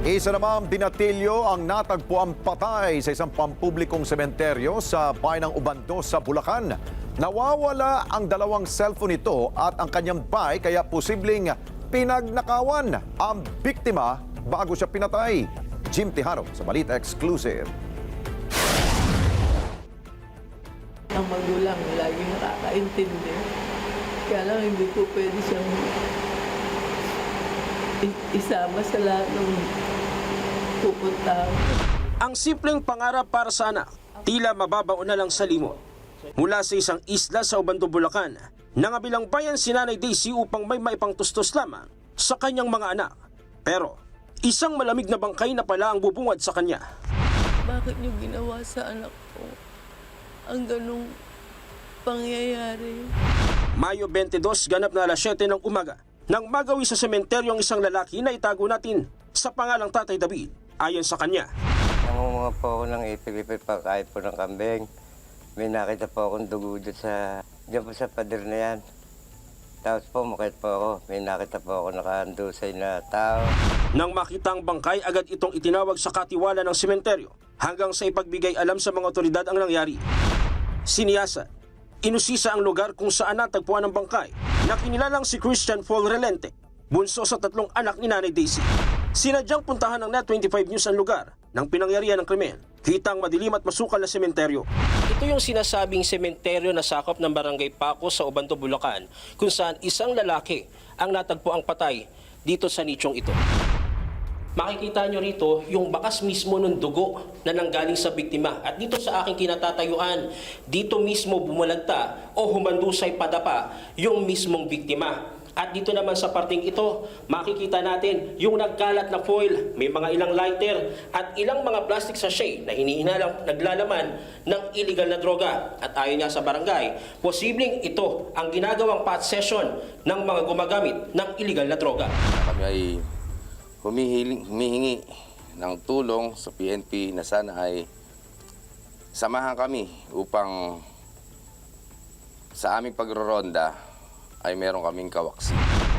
Isa namang binatilyo ang natagpuang patay sa isang pampublikong sementeryo sa bayan ng Ubando sa Bulacan. Nawawala ang dalawang cellphone nito at ang kanyang bike kaya posibleng pinagnakawan ang biktima bago siya pinatay. Jim Tejano sa Balita Exclusive. Ang magulang laging nakakaintindi. Kaya lang hindi ko pwede siyang isama sa lahat ng pupunta. Ang simpleng pangarap para sa anak, tila mababaon na lang sa limot. Mula sa isang isla sa Ubando, Bulacan, nangabilang bayan si Nanay Daisy upang may maipangtustos lamang sa kanyang mga anak. Pero isang malamig na bangkay na pala ang bubungad sa kanya. Bakit niyo ginawa sa anak ko ang ganong pangyayari? Mayo 22, ganap na alas 7 ng umaga, nang magawi sa sementeryo ang isang lalaki na itago natin sa pangalang Tatay David. Ayon sa kanya, Nangunguha po ako ng ipilipit pa kahit po ng kambing. May nakita po akong dugo diyan po sa pader na yan. Tapos po makita po ako, may nakita po ako nakahandusay na tao. nang makita ang bangkay, agad itong itinawag sa katiwala ng sementeryo hanggang sa ipagbigay alam sa mga otoridad ang nangyari. Siniyasa, inusisa ang lugar kung saan natagpuan ang bangkay na kinilalang si Christian Paul Relente, bunso sa 3 anak ni Nanay Daisy. Sinadyang puntahan ng Net25 News ang lugar ng pinangyarihan ng krimen. Kitang madilim at masukal na sementeryo. Ito yung sinasabing sementeryo na sakop ng Barangay Paco sa Ubando, Bulacan, kung saan isang lalaki ang natagpuang patay dito sa nichong ito. Makikita nyo rito yung bakas mismo ng dugo na nanggaling sa biktima. At dito sa aking kinatatayuan, dito mismo bumalagta o humandusay padapa yung mismong biktima. At dito naman sa parting ito, makikita natin yung nagkalat na foil, may mga ilang lighter at ilang mga plastic sachet na hinihinalang naglalaman ng illegal na droga. At ayon nga sa barangay, posibleng ito ang ginagawang pot session ng mga gumagamit ng illegal na droga. Kami ay humihingi ng tulong sa PNP na sana ay samahan kami upang sa aming pagroronda ay meron kaming kawaksi.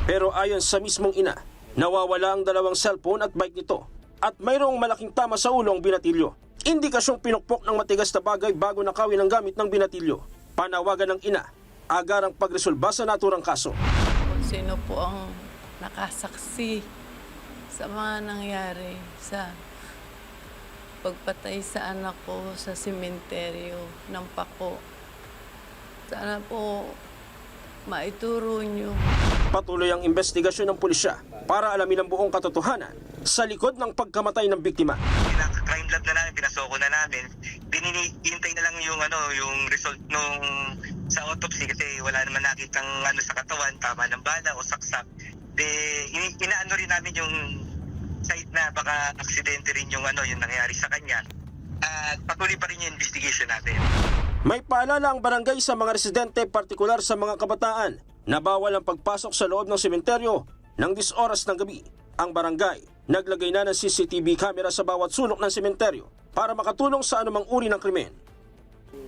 Pero ayon sa mismong ina, nawawala ang dalawang cellphone at bike nito at mayroong malaking tama sa ulo ang binatilyo. Indikasyong pinukpok ng matigas na bagay bago nakawin ang gamit ng binatilyo. Panawagan ng ina, agarang pagresolba sa naturang kaso. Kung sino po ang nakasaksi sa mga nangyari sa pagpatay sa anak ko sa sementeryo ng Paco. Sana po maituro niyo. Patuloy ang investigasyon ng pulisya para alamin ang buong katotohanan sa likod ng pagkamatay ng biktima. Crime lab na namin, pinasoko na namin. Hinintay na lang yung result nung sa autopsy kasi wala naman nakitang sa katawan, tama ng bala o saksak. Inaano rin namin yung site na baka aksidente rin yung nangyari sa kanya. At patuloy pa rin yung investigation natin. May paalala ang barangay sa mga residente, partikular sa mga kabataan, na bawal ang pagpasok sa loob ng sementeryo ng 10 oras ng gabi. Ang barangay naglagay na ng CCTV camera sa bawat sulok ng sementeryo para makatulong sa anumang uri ng krimen.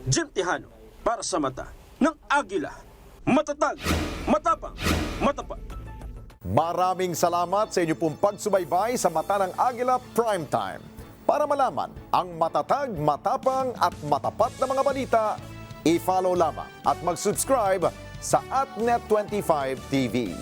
Jim Tejano, para sa mata ng Agila. Matatag, matapang, matapat. Maraming salamat sa inyo pong pagsubaybay sa Mata ng Agila Primetime. Para malaman ang matatag, matapang at matapat na mga balita, i-follow lamang at mag-subscribe sa @Net25 TV.